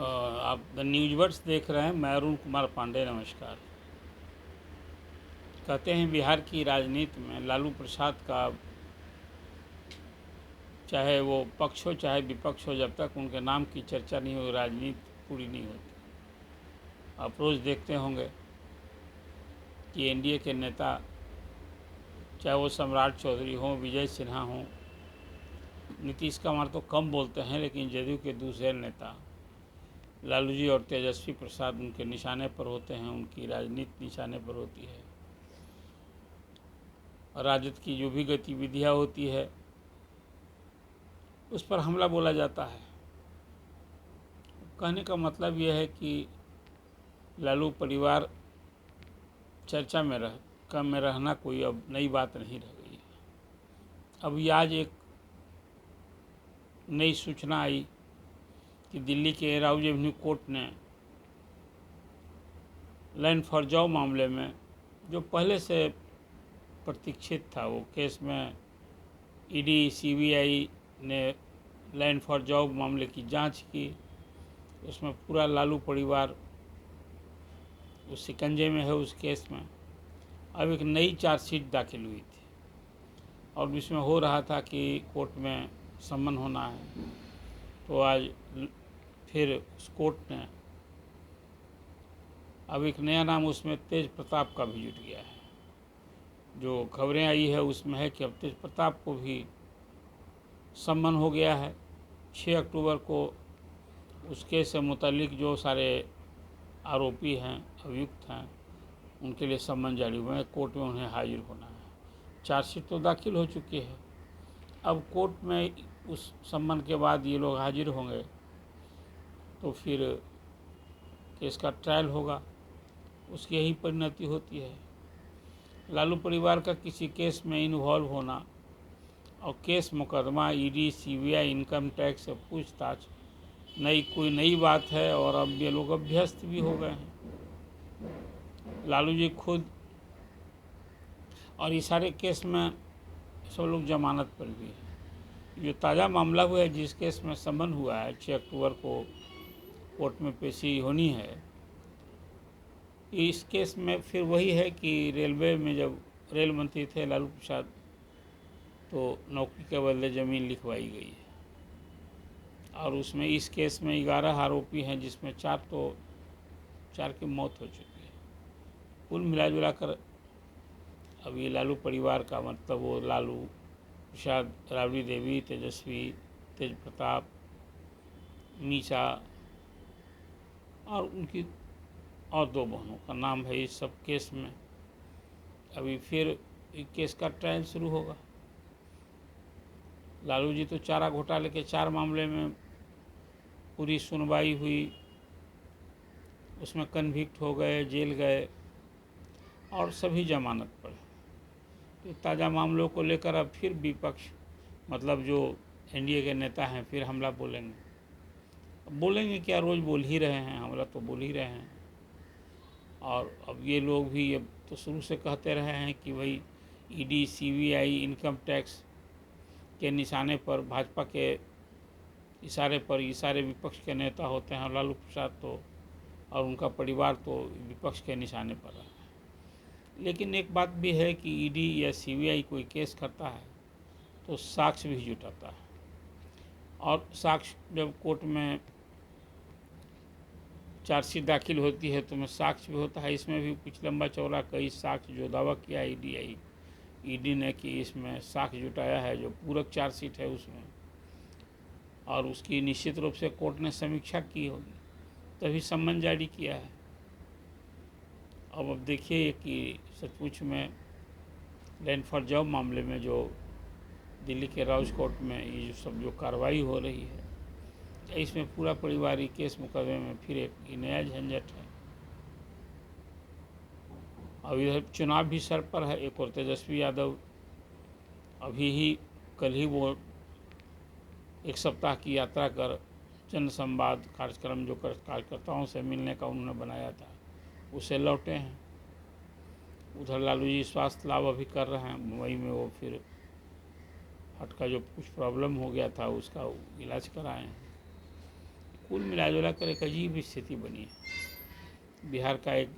आप the news words देख रहे हैं। मैं अरुण कुमार पांडे, नमस्कार। कहते हैं बिहार की राजनीति में लालू प्रसाद का, चाहे वो पक्ष हो चाहे विपक्ष हो, जब तक उनके नाम की चर्चा नहीं हो राजनीति पूरी नहीं होती। आप रोज़ देखते होंगे कि एनडीए के नेता, चाहे वो सम्राट चौधरी हों, विजय सिन्हा हों, नीतीश कुमार तो कम बोलते हैं, लेकिन जदयू के दूसरे नेता लालू जी और तेजस्वी प्रसाद उनके निशाने पर होते हैं, उनकी राजनीति निशाने पर होती है। और राजद की जो भी गतिविधियाँ होती है उस पर हमला बोला जाता है। कहने का मतलब यह है कि लालू परिवार चर्चा में रहना कोई अब नई बात नहीं रह गई है। अभी आज एक नई सूचना आई कि दिल्ली के राउज एवेन्यू कोर्ट ने लैंड फॉर जॉब मामले में, जो पहले से प्रतीक्षित था, वो केस में ईडी सीबीआई ने लैंड फॉर जॉब मामले की जांच की। उसमें पूरा लालू परिवार उस शिकंजे में है उस केस में। अब एक नई चार्जशीट दाखिल हुई थी और इसमें हो रहा था कि कोर्ट में सम्मन होना है। तो आज फिर उस कोर्ट ने अब एक नया नाम उसमें तेज प्रताप का भी जुट गया है। जो खबरें आई है उसमें है कि अब तेज प्रताप को भी सम्मन हो गया है। 6 अक्टूबर को उस केस से मुतालिक जो सारे आरोपी हैं, अभियुक्त हैं, उनके लिए सम्मन जारी हुआ है। कोर्ट में उन्हें हाजिर होना है। चार्जशीट तो दाखिल हो चुकी है। अब कोर्ट में उस सम्मन के बाद ये लोग हाजिर होंगे तो फिर केस का ट्रायल होगा, उसकी यही परिणति होती है। लालू परिवार का किसी केस में इन्वॉल्व होना और केस मुकदमा, ईडी सीबीआई इनकम टैक्स से पूछताछ कोई नई बात है। और अब ये लोग अभ्यस्त भी हो गए हैं, लालू जी खुद। और इस सारे केस में सब लोग जमानत पर भी हैं। जो ताज़ा मामला हुआ है, जिस केस में सम्मन हुआ है, 6 अक्टूबर को कोर्ट में पेशी होनी है, इस केस में फिर वही है कि रेलवे में जब रेल मंत्री थे लालू प्रसाद, तो नौकरी के बदले ज़मीन लिखवाई गई है। और उसमें इस केस में 11 आरोपी हैं, जिसमें 4 की मौत हो चुकी है। कुल मिला जुला कर अब ये लालू परिवार का, मतलब वो लालू प्रसाद, राबड़ी देवी, तेजस्वी, तेज प्रताप, मीसा और उनकी और 2 बहनों का नाम है इस सब केस में। अभी फिर केस का ट्रायल शुरू होगा। लालू जी तो चारा घोटाले के 4 मामले में पूरी सुनवाई हुई, उसमें कन्विक्ट हो गए, जेल गए और सभी जमानत पर। तो ताज़ा मामलों को लेकर अब फिर विपक्ष, मतलब जो एनडीए के नेता हैं, फिर हमला बोलेंगे। अब बोलेंगे क्या, रोज़ बोल ही रहे हैं, हमला तो बोल ही रहे हैं। और अब ये लोग भी अब तो शुरू से कहते रहे हैं कि भाई ईडी सीबीआई इनकम टैक्स के निशाने पर, भाजपा के इशारे पर ये सारे विपक्ष के नेता होते हैं। और लालू प्रसाद तो और उनका परिवार तो विपक्ष के निशाने पर है। लेकिन एक बात भी है कि ईडी या सीबीआई कोई केस करता है तो साक्ष्य भी जुटाता है। और साक्ष्य जब कोर्ट में चार्जशीट दाखिल होती है तो में साक्ष्य भी होता है। इसमें भी कुछ लंबा चौड़ा कई साक्ष्य जो दावा किया ईडी ने कि इसमें साक्ष्य जुटाया है, जो पूरक चार्जशीट है उसमें, और उसकी निश्चित रूप से कोर्ट ने समीक्षा की होगी, तभी सम्मन जारी किया है। अब देखिए कि सचमुच में लैंड फॉर जॉब मामले में जो दिल्ली के राउज कोर्ट में ये सब जो कार्रवाई हो रही है, इसमें पूरा परिवार केस मुकदमे में फिर एक नया झंझट है। अब इधर चुनाव भी सर पर है। एक और तेजस्वी यादव कल ही वो 1 सप्ताह की यात्रा कर जन संवाद कार्यक्रम जो कार्यकर्ताओं से मिलने का उन्होंने बनाया था, उसे लौटे हैं। उधर लालू जी स्वास्थ्य लाभ अभी कर रहे हैं। मुंबई में वो फिर हार्ट का जो कुछ प्रॉब्लम हो गया था, उसका इलाज कराए हैं। कुल मिला कर एक अजीब स्थिति बनी है। बिहार का एक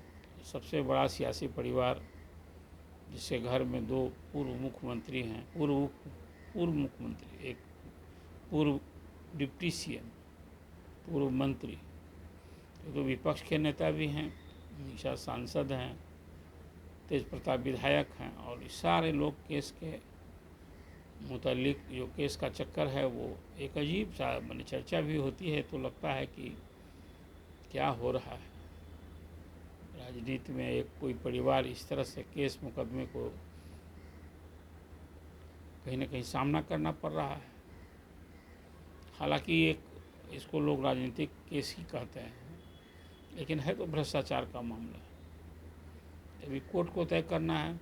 सबसे बड़ा सियासी परिवार, जिसके घर में 2 पूर्व मुख्यमंत्री हैं, पूर्व मुख्यमंत्री, एक पूर्व डिप्टी सीएम, पूर्व मंत्री, तो विपक्ष के नेता भी हैं, निशा सांसद हैं, तेज प्रताप विधायक हैं, और सारे लोग केस के मुतालिक जो केस का चक्कर है वो एक अजीब सा माने चर्चा भी होती है, तो लगता है कि क्या हो रहा है राजनीति में। एक कोई परिवार इस तरह से केस मुकदमे को कहीं ना कहीं सामना करना पड़ रहा है। हालांकि एक इसको लोग राजनीतिक केस ही कहते हैं, लेकिन है तो भ्रष्टाचार का मामला। अभी कोर्ट को तय करना है।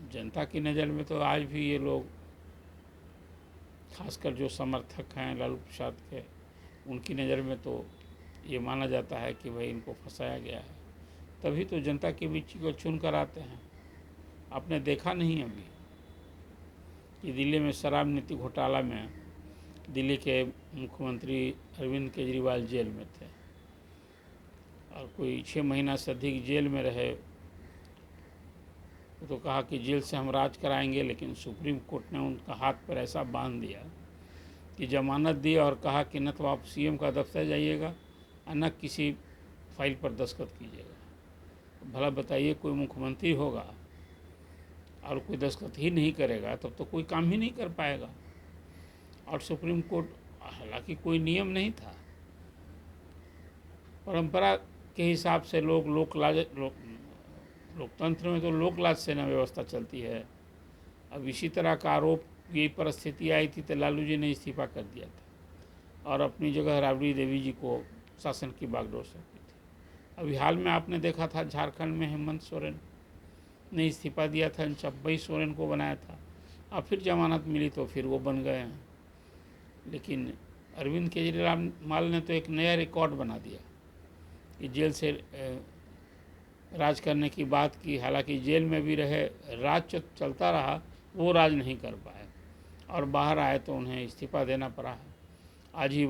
जनता की नज़र में तो आज भी ये लोग, खासकर जो समर्थक हैं लालू प्रसाद के, उनकी नज़र में तो ये माना जाता है कि भाई इनको फंसाया गया है, तभी तो जनता के बीच को चुन कर आते हैं। आपने देखा नहीं अभी कि दिल्ली में शराब नीति घोटाला में दिल्ली के मुख्यमंत्री अरविंद केजरीवाल जेल में थे, और कोई 6 महीना से अधिक जेल में रहे। तो कहा कि जेल से हम राज कराएंगे, लेकिन सुप्रीम कोर्ट ने उनका हाथ पर ऐसा बांध दिया कि जमानत दी और कहा कि न तो आप सीएम का दफ्तर जाइएगा और न किसी फाइल पर दस्तखत कीजिएगा। भला बताइए, कोई मुख्यमंत्री होगा और कोई दस्तखत ही नहीं करेगा, तब तो कोई काम ही नहीं कर पाएगा। और सुप्रीम कोर्ट, हालांकि कोई नियम नहीं था, परंपरा के हिसाब से लोकतंत्र में तो लोकलाज से न व्यवस्था चलती है। अब इसी तरह का आरोप, यही परिस्थिति आई थी तो लालू जी ने इस्तीफा कर दिया था और अपनी जगह राबड़ी देवी जी को शासन की बागडोर सौंपी थी। अभी हाल में आपने देखा था झारखंड में हेमंत सोरेन ने इस्तीफा दिया था, चंपई सोरेन को बनाया था, और फिर जमानत मिली तो फिर वो बन गए हैं। लेकिन अरविंद केजरीवाल ने तो एक नया रिकॉर्ड बना दिया कि जेल से राज करने की बात की। हालांकि जेल में भी रहे, राज चलता रहा, वो राज नहीं कर पाए और बाहर आए तो उन्हें इस्तीफा देना पड़ा है। आज ही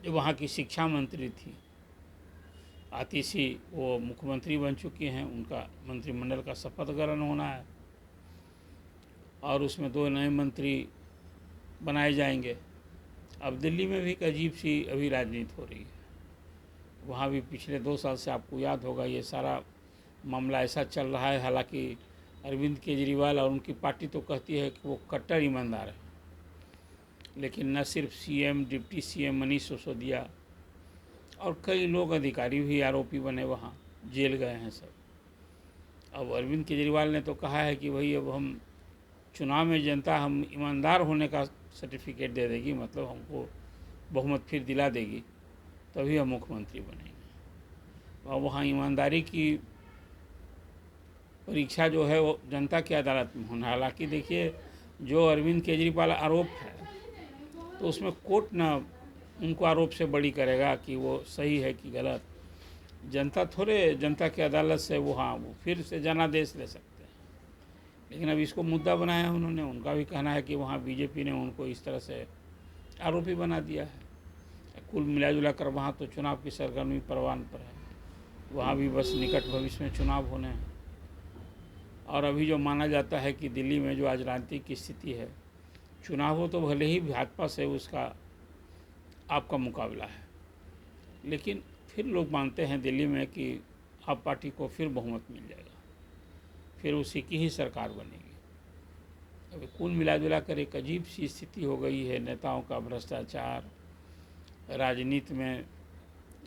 जो वहाँ की शिक्षा मंत्री थी आतिशी, वो मुख्यमंत्री बन चुकी हैं, उनका मंत्रिमंडल का शपथ ग्रहण होना है और उसमें 2 नए मंत्री बनाए जाएंगे। अब दिल्ली में भी एक अजीब सी अभी राजनीति हो रही है। वहाँ भी पिछले 2 साल से आपको याद होगा ये सारा मामला ऐसा चल रहा है। हालांकि अरविंद केजरीवाल और उनकी पार्टी तो कहती है कि वो कट्टर ईमानदार है, लेकिन न सिर्फ CM, deputy CM Manish Sisodia और कई लोग, अधिकारी भी आरोपी बने, वहाँ जेल गए हैं सब। अब अरविंद केजरीवाल ने तो कहा है कि भाई अब हम चुनाव में जनता हम ईमानदार होने का सर्टिफिकेट दे देगी, मतलब हमको बहुमत फिर दिला देगी, तभी हम मुख्यमंत्री बनेंगे। और वहाँ ईमानदारी की परीक्षा जो है वो जनता की अदालत में होना। हालांकि देखिए, जो अरविंद केजरीवाल आरोप है तो उसमें कोर्ट ना उनको आरोप से बड़ी करेगा कि वो सही है कि गलत। जनता थोड़े जनता की अदालत से वो फिर से जनादेश ले सकते हैं। लेकिन अब इसको मुद्दा बनाया उन्होंने। उनका भी कहना है कि वहाँ बीजेपी ने उनको इस तरह से आरोपी बना दिया है। कुल मिला कर वहाँ तो चुनाव की सरगर्मी परवान पर है, वहाँ भी बस निकट भविष्य में चुनाव होने हैं। और अभी जो माना जाता है कि दिल्ली में जो आज राजनीतिक की स्थिति है, चुनाव हो तो भले ही भाजपा से उसका आपका मुकाबला है, लेकिन फिर लोग मानते हैं दिल्ली में कि आप पार्टी को फिर बहुमत मिल जाएगा, फिर उसी की ही सरकार बनेगी। अभी कुल मिला कर एक अजीब सी स्थिति हो गई है। नेताओं का भ्रष्टाचार, राजनीति में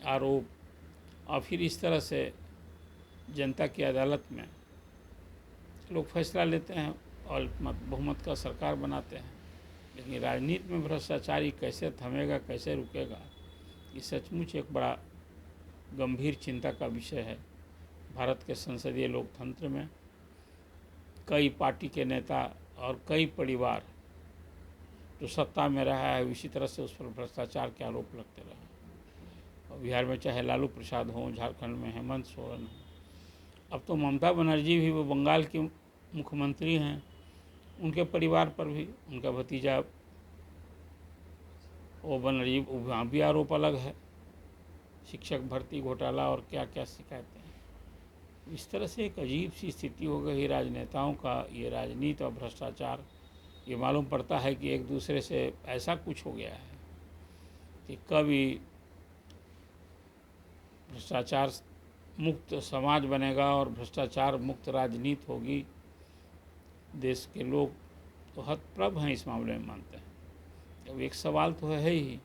आरोप, और फिर इस तरह से जनता की अदालत में लोग फैसला लेते हैं और बहुमत का सरकार बनाते हैं। लेकिन राजनीति में भ्रष्टाचारी कैसे थमेगा, कैसे रुकेगा, ये सचमुच एक बड़ा गंभीर चिंता का विषय है। भारत के संसदीय लोकतंत्र में कई पार्टी के नेता और कई परिवार जो सत्ता में रहा है, इसी तरह से उस पर भ्रष्टाचार के आरोप लगते रहे। और बिहार में चाहे लालू प्रसाद हों, झारखंड में हेमंत सोरेन हो, अब तो ममता बनर्जी भी, वो बंगाल की मुख्यमंत्री हैं, उनके परिवार पर भी उनका भतीजा वो बनर्जी वहाँ भी आरोप अलग है, शिक्षक भर्ती घोटाला और क्या क्या शिकायतें हैं। इस तरह से एक अजीब सी स्थिति हो गई राजनेताओं का। ये राजनीति और भ्रष्टाचार, ये मालूम पड़ता है कि एक दूसरे से ऐसा कुछ हो गया है कि कभी भ्रष्टाचार मुक्त समाज बनेगा और भ्रष्टाचार मुक्त राजनीति होगी। देश के लोग तो हतप्रभ हैं इस मामले में, मानते हैं। अब एक सवाल तो है ही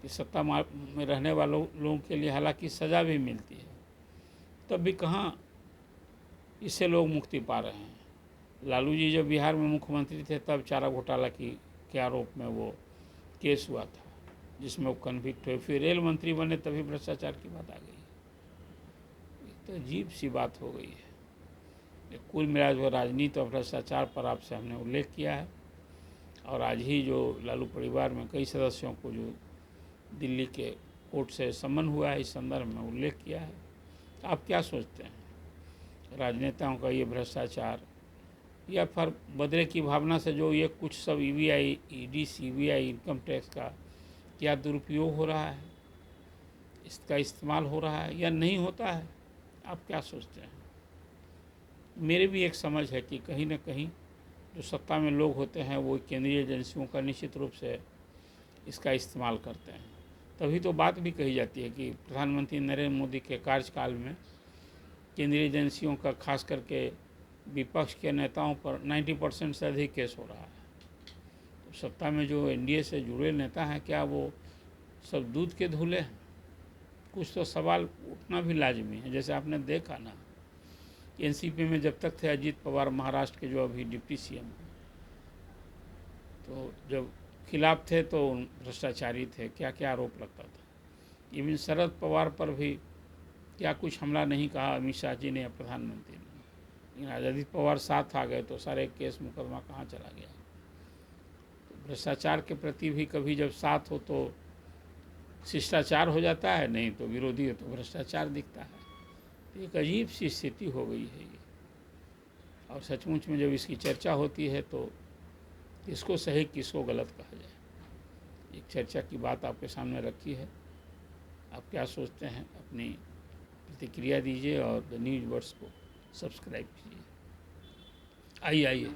कि सत्ता में रहने वालों लोगों के लिए हालांकि सज़ा भी मिलती है, तब भी कहाँ इससे लोग मुक्ति पा रहे हैं। लालू जी जब बिहार में मुख्यमंत्री थे तब चारा घोटाला के आरोप में वो केस हुआ था, जिसमें वो कन्विक्ट हुए। फिर रेल मंत्री बने तभी भ्रष्टाचार की बात आ गई। तो अजीब सी बात हो गई है। कुल मिला जो राजनीति और भ्रष्टाचार पर आपसे हमने उल्लेख किया है, और आज ही जो लालू परिवार में कई सदस्यों को जो दिल्ली के कोर्ट से समन हुआ है, इस संदर्भ में उल्लेख किया है। आप क्या सोचते हैं, राजनेताओं का ये भ्रष्टाचार या फिर बदले की भावना से जो ये कुछ सब EVI, ED, CBI, income tax का क्या दुरुपयोग हो रहा है, इसका इस्तेमाल हो रहा है या नहीं होता है? आप क्या सोचते हैं? मेरी भी एक समझ है कि कहीं ना कहीं जो सत्ता में लोग होते हैं वो केंद्रीय एजेंसियों का निश्चित रूप से इसका इस्तेमाल करते हैं। तभी तो बात भी कही जाती है कि प्रधानमंत्री नरेंद्र मोदी के कार्यकाल में केंद्रीय एजेंसियों का, खास करके विपक्ष के नेताओं पर 90% से अधिक केस हो रहा है। तो सत्ता में जो एनडीए से जुड़े नेता हैं, क्या वो सब दूध के धुले हैं? कुछ तो सवाल उठना भी लाजमी है। जैसे आपने देखा ना, एनसीपी में जब तक थे अजीत पवार, महाराष्ट्र के जो अभी डिप्टी सीएम हैं, तो जब खिलाफ थे तो भ्रष्टाचारी थे, क्या क्या आरोप लगता था। इवन शरद पवार पर भी क्या कुछ हमला नहीं कहा अमित शाह जी ने या प्रधानमंत्री ने। लेकिन आज अजीत पवार साथ आ गए तो सारे केस मुकदमा कहाँ चला गया। तो भ्रष्टाचार के प्रति भी कभी जब साथ हो तो शिष्टाचार हो जाता है, नहीं तो विरोधी हो तो भ्रष्टाचार दिखता है। तो एक अजीब सी स्थिति हो गई है ये। और सचमुच में जब इसकी चर्चा होती है तो किसको सही किसको गलत कहा जाए। एक चर्चा की बात आपके सामने रखी है। आप क्या सोचते हैं, अपनी प्रतिक्रिया दीजिए और द न्यूज़ वर्ड्स को सब्सक्राइब कीजिए। आइए